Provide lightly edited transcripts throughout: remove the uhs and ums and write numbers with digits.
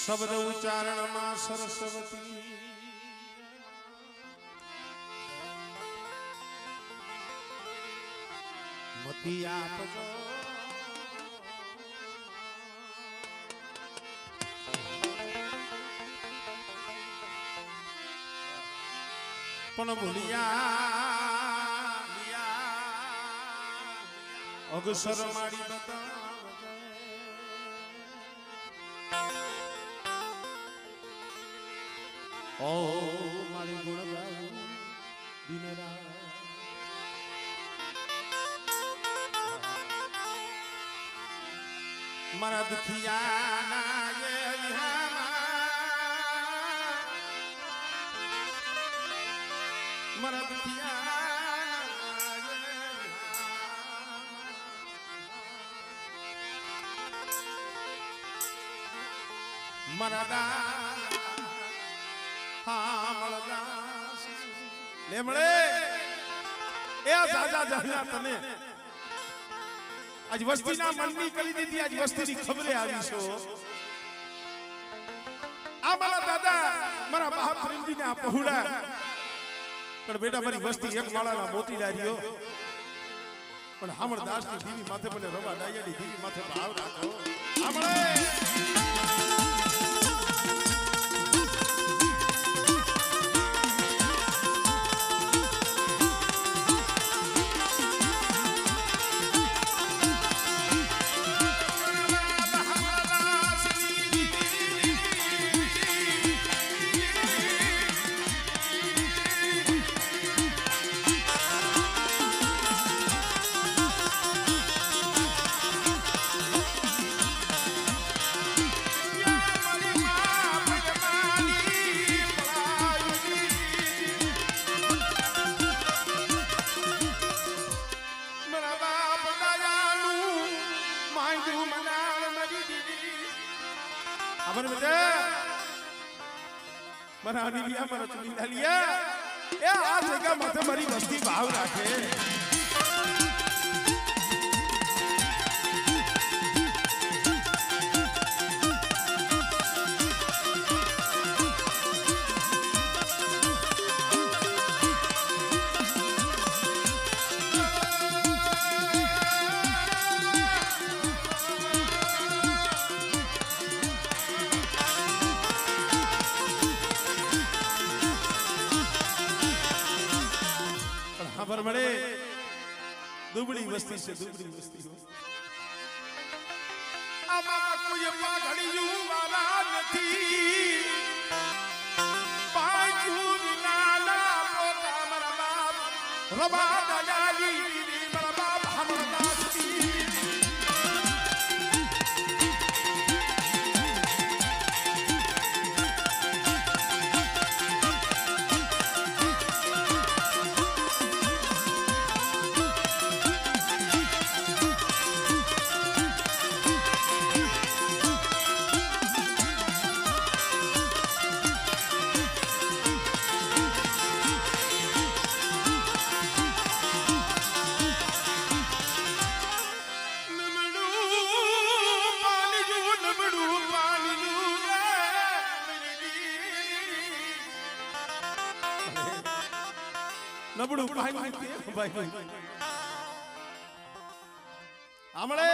શબ્દ ઉચ્ચારણમાં સરસ્વતી મતી આપજો પણ ભૂલિયા અગસર મારી બતા ઓ મારી ગુણ ગાવું દિન રાત મારા દુખિયાના એ વિહામાં મારા દુખિયાના મારા દા લેમડે એ દાદા જાણ્યા તને આજ વસ્તીના મનની કરી દીધી આજ વસ્તીની ખબરે આવી છો આ મારા દાદા મારા બાપ પ્રેમજીને આ પહોળા પણ બેટા મારી વસ્તી એક માળાના મોતી ડાર્યો પણ હામળ દાસની દીવી માથે મને રવા ડાયાની દીવી માથે ભાવ રાખો હામળે મારા અનિલિયા મારા ચુનીલા લિયા એ આ જગ્યા માથે મારી વસ્તી ભાવ રાખે ખબર મળે દુબળી વસ્તી છે દુબળી વસ્તી આમાં કોઈ પાઘડિયું વાલા નથી પાછું નાના પોતા મારા બાપ રબા દયાલી મારા બાપ હમદાસી નબળું ભાઈ ભાઈ આમળે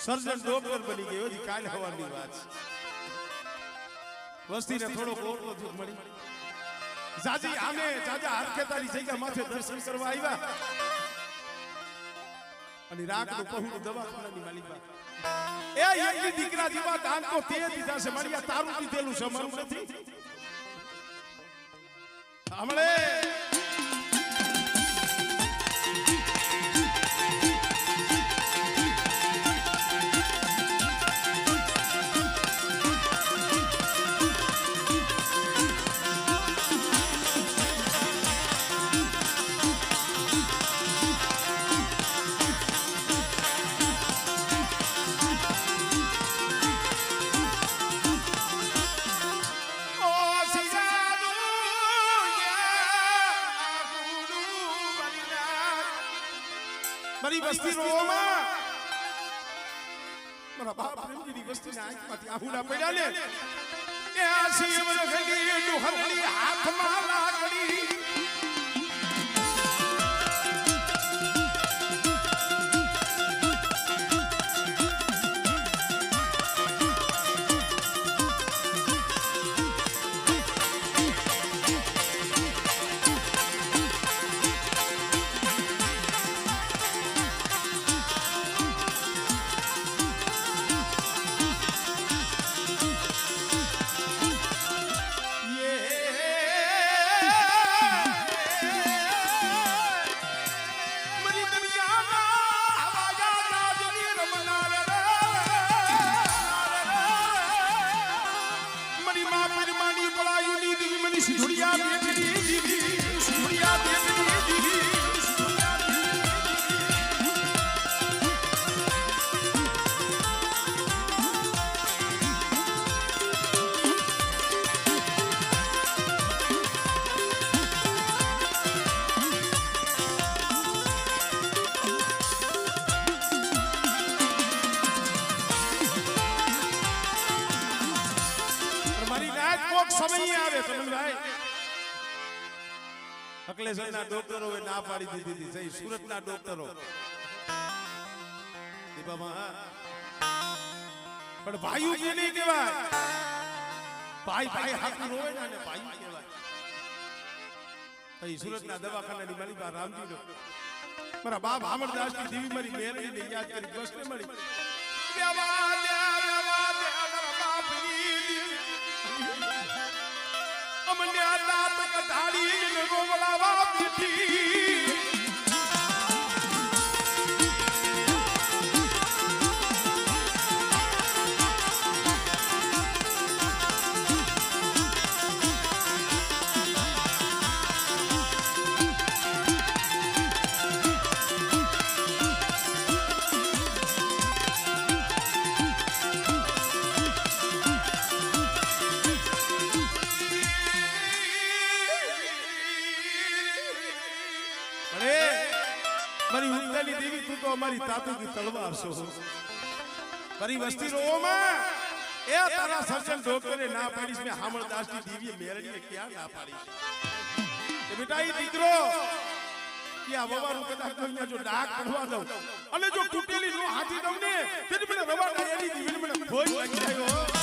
સર્જન ડોક્ટર બની ગયો છે કાલ હવાની વાત વસ્તીને થોડો ઓટલો દુખ મળી જાજી આમે જાજા હરખેતાની જગ્યા માથે દર્શન કરવા આવ્યા અને રાખનું પહોળું દવાખાનાની માલિકા એ એકની દીકરા જેવા દાન તો તે દીધા છે મારી તારું દીધેલું છે મારું નથી હમણે મારી વસ્તી રોમાં મારા બાપ પ્રેમજીની વસ્તીના આંખમાંથી આહુડા પડ્યા ને એ આ શિવર ગલી ડુહરની હાથમાં લાકડી સમય આવે સમજભાઈ અકલેશ્વરના ડોક્ટરો ના પાડી દીધી હતી સુરતના ડોક્ટરો પણ ભાઈઓ કે નહીં કહેવાય ભાઈ ભાઈ હાથું રોવે ને ભાઈ કહેવાય સુરતના દવાખાનાની મારી બા રામજી મારા બાપ અમરદાસની દેવી મારી મેરડીને યાદ કરી બસ ને મળી અમને દાત કઢાડી ને ગોવળાવા પીઠી દેવી તું તો અમારી તાતુ કી તલવાર છો મારી વસ્તી રોમાં એ તારા સર્જન ડોક્ટરે ના પાડીશ મે હામળદાસની દેવીએ મેરડીએ ક્યાં ના પાડી કે બેટા ઈ દીકરો કે આ વવારું કદાચ અહીંયા જો ડાક પડવા દઉં અને જો તૂટેલી નો હાથી દઉં ને તેથી મને રવાડા એની દેવીને મને ભોજ લાગી જાય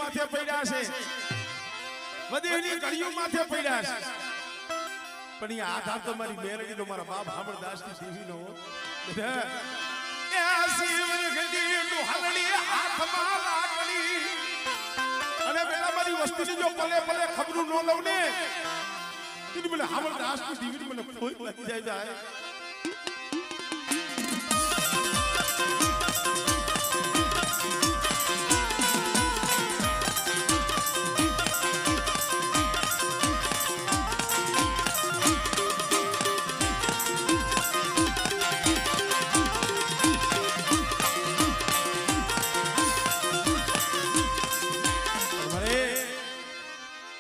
માથે પડ્યા છે વધેની ઘડીઓ માથે પડ્યા છે પણ એ આધાર તો મારી મેરડીનો મારા બાપ અમરદાસની દેવીનો એ આ શિવર ગડીનું હલડી હાથમાં લાકડી અને બેટા મારી વસ્તીની જો પલે પલે ખબરું ન લઉં ને તો મને અમરદાસની દેવીને મને કોઈ લાગી જાય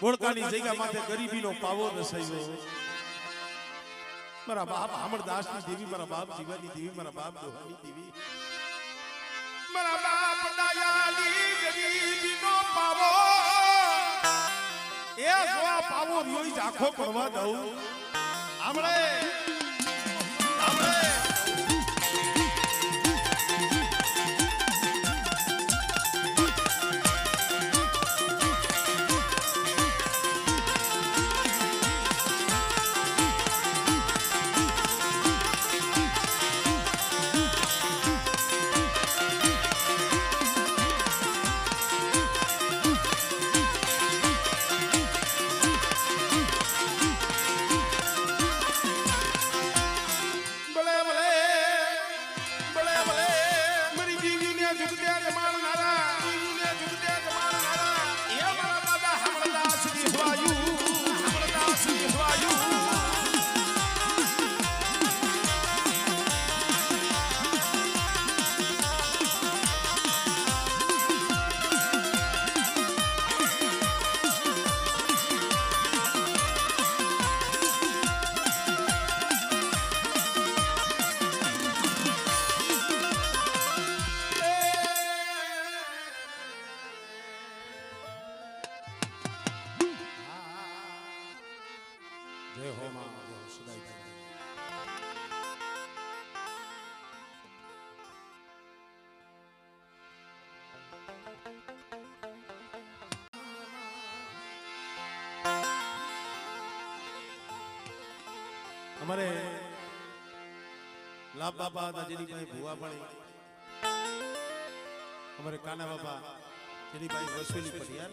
બોળકાની જગ્યા માથે ગરીબીનો પાવો રસાયો મારા બાપ અમરદાસની દેવી મારા બાપ જીવાની દેવી મારા બાપ દોહાની દેવી મારા બાપ દયાની ગરીબીનો પાવો એ જો આ પાવો રોઈ આખો પડવા દઉં આમળે અમારે લાભ બાપા હતા જેની પાસે ભુવા પડી, અમારે કાના બાપા જેની પાસે વસવેલી પડી યાર,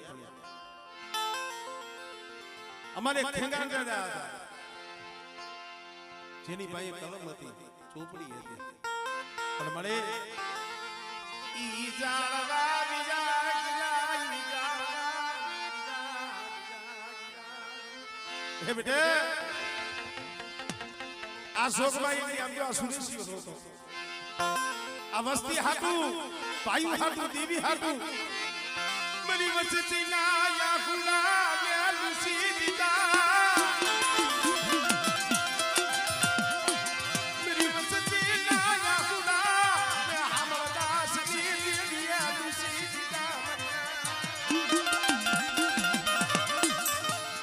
અમારે ખેંગાણ દાદા હતા જેની પાસે કલમ હતી, ચોપડી હતી, પણ મળે ઈ જાળવા બીજા હે બેટે આ શોકભાઈ આમ જો આ સુરેશીઓ હતો, આ વસ્તી હાટું ભાઈ હાટું દેવી હાટું મરી વસતી ના યા હુલા યા લુસી દીતા મરી વસતી ના યા હુલા મે હમડા સી યા લુસી દીતા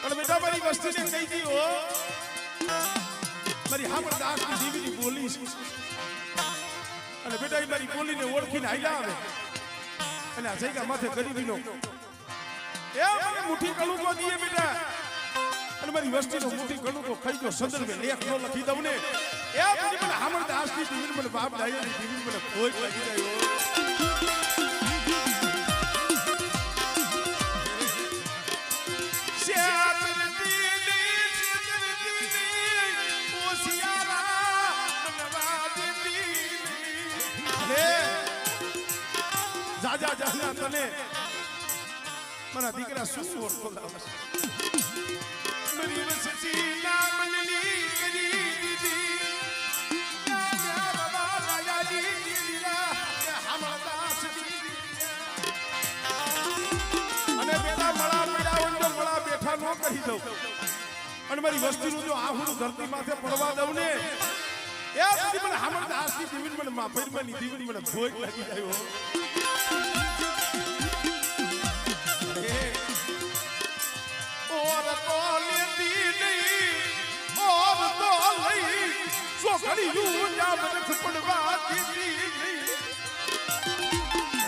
પણ બેટા મારી વસ્તી ને કહી દી હો મારી હામરદાસ ની દીવીની બોલી છે અને બેટા એ મારી બોલીને ઓળખીને આયલા આવે અને આ જગ્યા માથે ગરીબીનો એ મને મુઠ્ઠી કલુકો દીએ બેટા અને મારી વસ્તીનો મુઠ્ઠી કલુકો ખાઈ ગયો સંદર્ભે લેખ નો લખી દઉં ને એ પછી મને હામરદાસ ની દીવીને મને બાપ ડાયરની દીવીને મને કોઈ લાગી જાય જાજા જાજા તને મારા દીકરા શું ઓળખો લાવસ મરી વસતી નામની કરી દીધી ના બાબા લાયા દીદીરા હમદાસ અને બેટા મળા પીડા અંદર મળા બેઠા નો કહી દઉં અને મારી વસ્તીનું જો આહુડું ધરતી માથે પડવા દઉં ને એ બધી મને હમદાસ ની દીવીને મને માફરમાની દીવીને મને ભોગ લાગી જાય और तो लेती नहीं और तो लई सोखड़ी यूं जा बरख पड़वा देती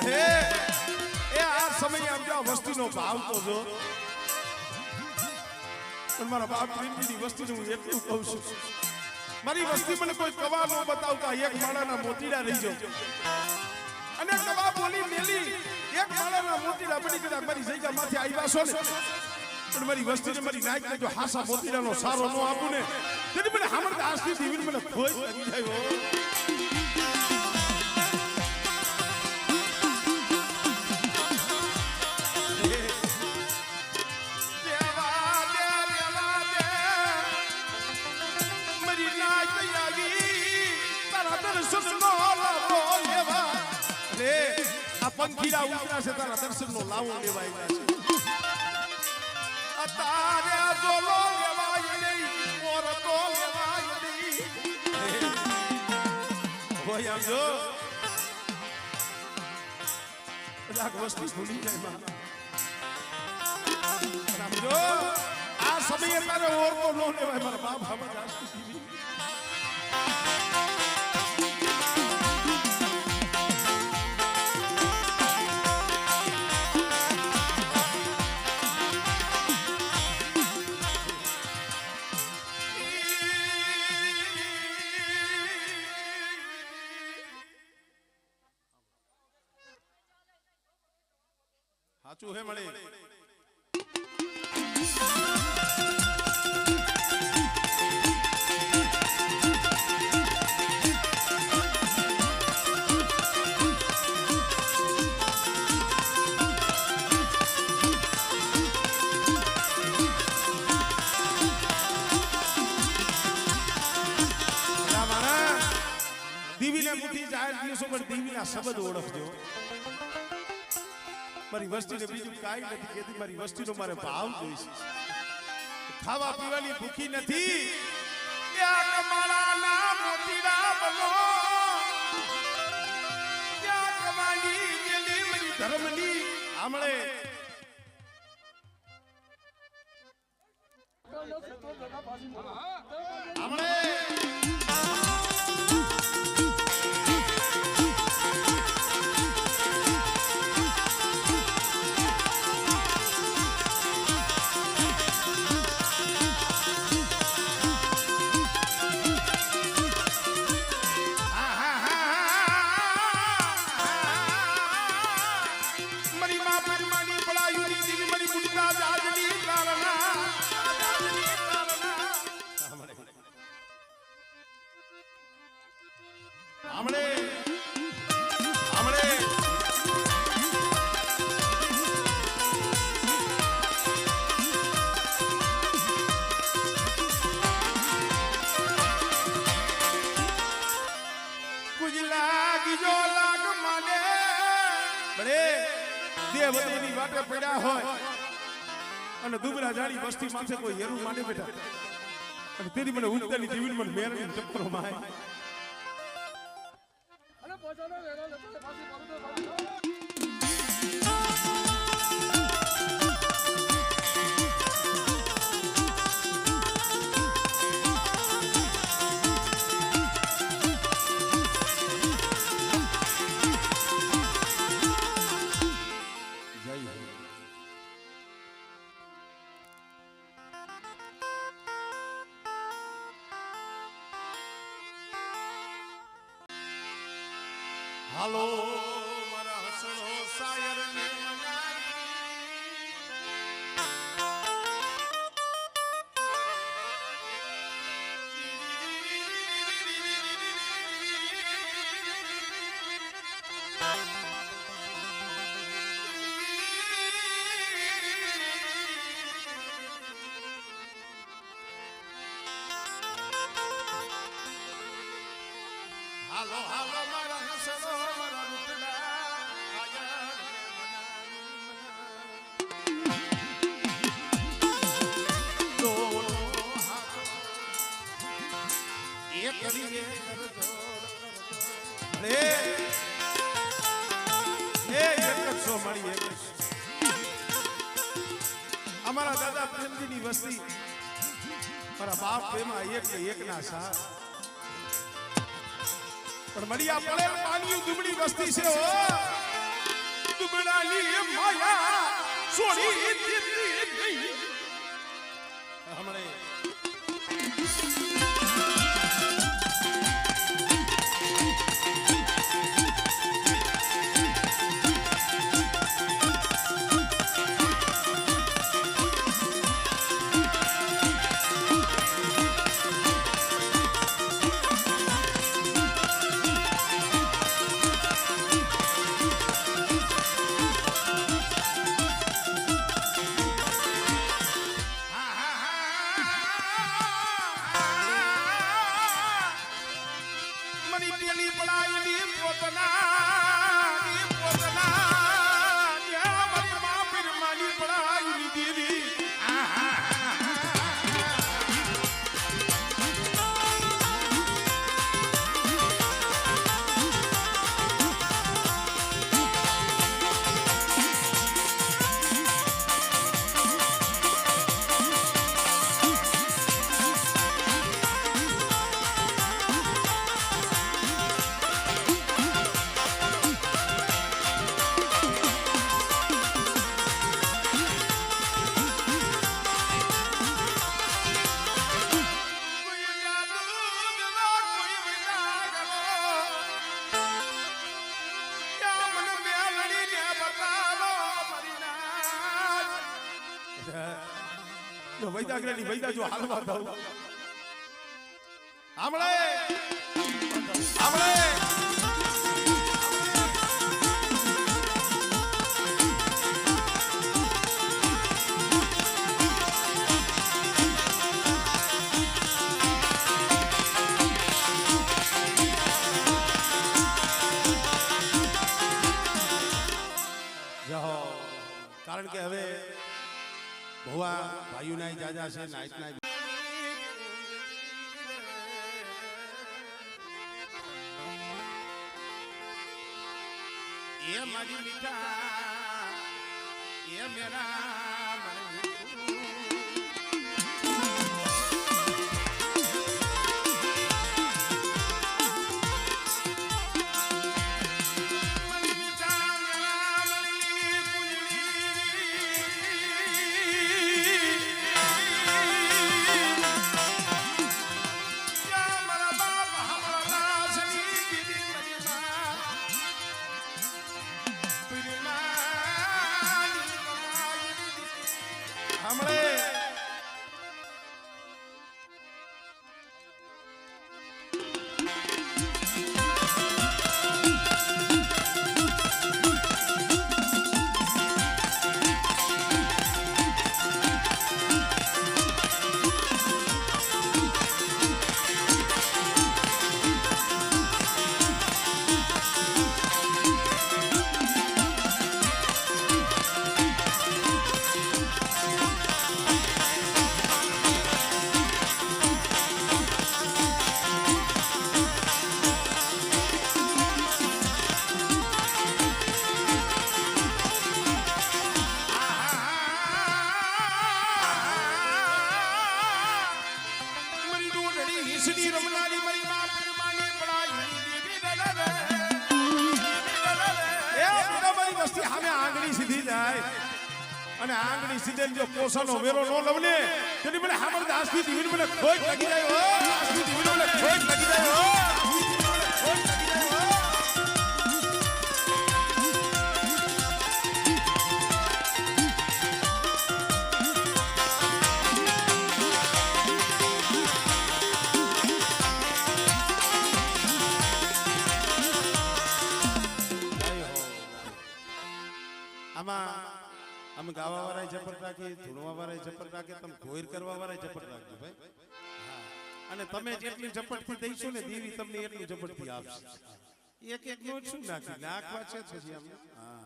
हे ए આ સમય આમ જો વસ્તીનો ભાવ તો જો પણ મારા બાપ પ્રેમની વસ્તીનું હું એટલું કહું છું મારી વસ્તી મને કોઈ કવા ન બતાવતા એક માળાના મોતીડા રહી જાવ અને કવા બોલી મેલી એક માળાના મોતીડા બની કદાચ મારી જગ્યા માથે આવ્યા છો ને પણ મારી વસ્તીને મારી નાઈક ને જો હાસા મોતીડાનો સારો ન આપું ને તેથી મને હામરદાસ ની દીવીને મને ખોઈ લાગી જાય પંખીડા ઉતરા છે તારા દર્શન નો લાવો લેવાય છે તારે જોલો લેવાય નહીં મોર તો લેવાય નહીં હોય આમ જો લાખ વસ્તુ ભૂલી જાય માં આમ જો આ સમયે તારે ઓરકો નો લેવાય મારા બાપ હમણાં જાસ્તી જીવી સાચું હે મળે દીવીને મુઠ્ઠી જાહેર દિવસો પર દીવીના શબ્દ ઓળખજો મારી વસ્તીને બીજું કાઈ નથી કેતી મારી વસ્તીનો મારે ભાવ જોઈશે ખાવા પીવાની ભૂખી નથી યા કમાળાના મોતીડા બનો યા કમાલી જેલી મરી ધર્મની આમળે આમળે હમણે હમણે દેવદેની વાટે પડ્યા હોય અને દુબળા જાડી વસ્તી માથે કોઈ હેરું માંડે બેઠા અને તેની મને ઉંચતાની જીવન મને મેરણી ટપરો માય અરે પોચાનો વેરો લેતો પાછી મારું તો હાલો મારા હસણો શાયર ને હાલો હાલો મારા હસણો મારા રૂટડા શાયર ને એ કરીને અરે એક જ છો મારી એક અમારા દાદા પ્રેમજીની વસ્તી મારા બાપ એમાં એક ના સાથ પણ મળ્યા પડેલ પાણી દુબળી વસ્તી છે ઓ દુબળાની માયા છોડી દીધી હમણે વૈદાગ્રની વૈદા જો હાલવા દઉં હમણે હમણે કારણ કે હવે ભુવા ભાઈઓના જાજા છે નાઈટના એ મારી મીઠા એ મેરા મારી મોટડી ઈસની રમનારી મારી માં પરમાની પડાઈ દેવી દલરે એ બેટા મારી વસ્તી સામે આંગળી સીધી જાય અને આંગળી સીધે જો પોસાનો વેરો નો લવને તેની મને હામર દાસની દીવીને મને ખોટ લાગી જાય હો દાસની દીવીને મને ખોટ લાગી જાય હો અમે ગાવા વાળા ઝપટ રાખી ધૂણવા વાળા ઝપટ રાખે તમે ઘોર કરવા વાળા ઝપટ રાખજો ભાઈ અને તમે જેટલી ઝપટથી દઈશો ને દેવી તમને એટલું ઝપટથી આપશે એક એક નો શું નાખી નાખવા છે પછી અમને હા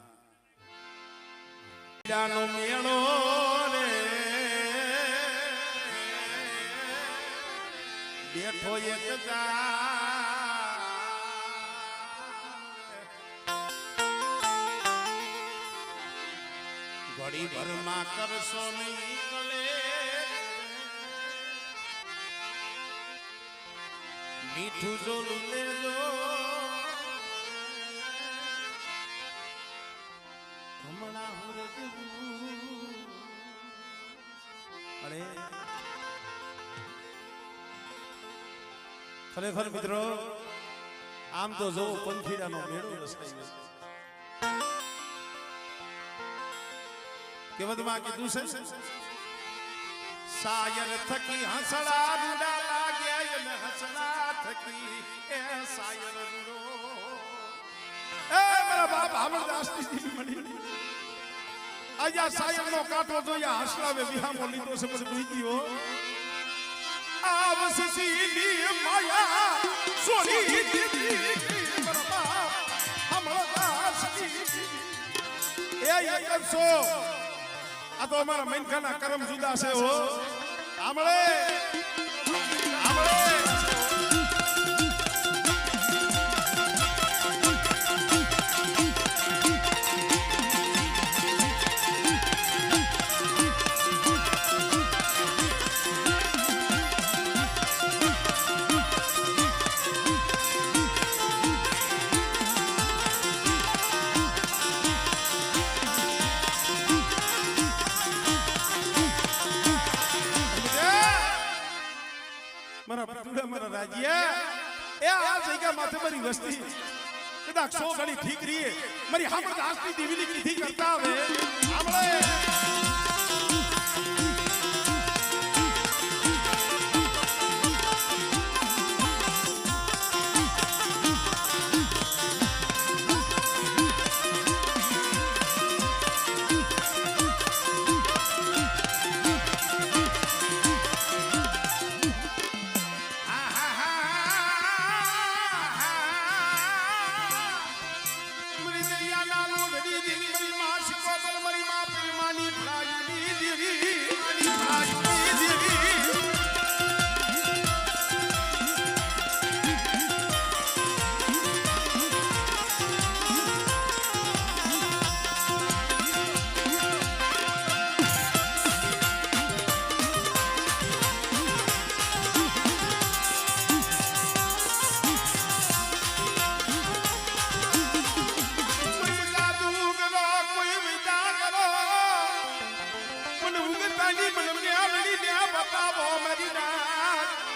જાનો મેળો રે બેઠો એક ઘડી ભરમાં કરશો નહીં કલે મીઠું જોલું લેજો હમણાં અરે ખરેખર મિત્રો આમ તો જો પંખીડાનો મેળો રસાઈ ગયો કેવદમાં કીધું છે સાયર થકી હસડા રૂડા લાગ્યા ને હસડા થકી એ સાયર રૂડો એ મારા બાપ અમરદાસની દીવી મળી આયા સાયર નો કાંટો જોયા હસડાવે વિહામો લીધો છે બધું ભૂઈ ગયો આવ સસીલી માયા સોરી દીદી મારા બાપ અમરદાસની એ એકસો આ તો અમારા મૈનખાના કરમ જુદા છે હો આમળે મારા રાજ્યા એ આ જગ્યા માથે મારી વસ્તી કદાચ 100 ઘડી ઠીક રહીએ મારી હામર દાસની દેવીની કીધી કરતા આવે આપણે બતાવો મારી નાથ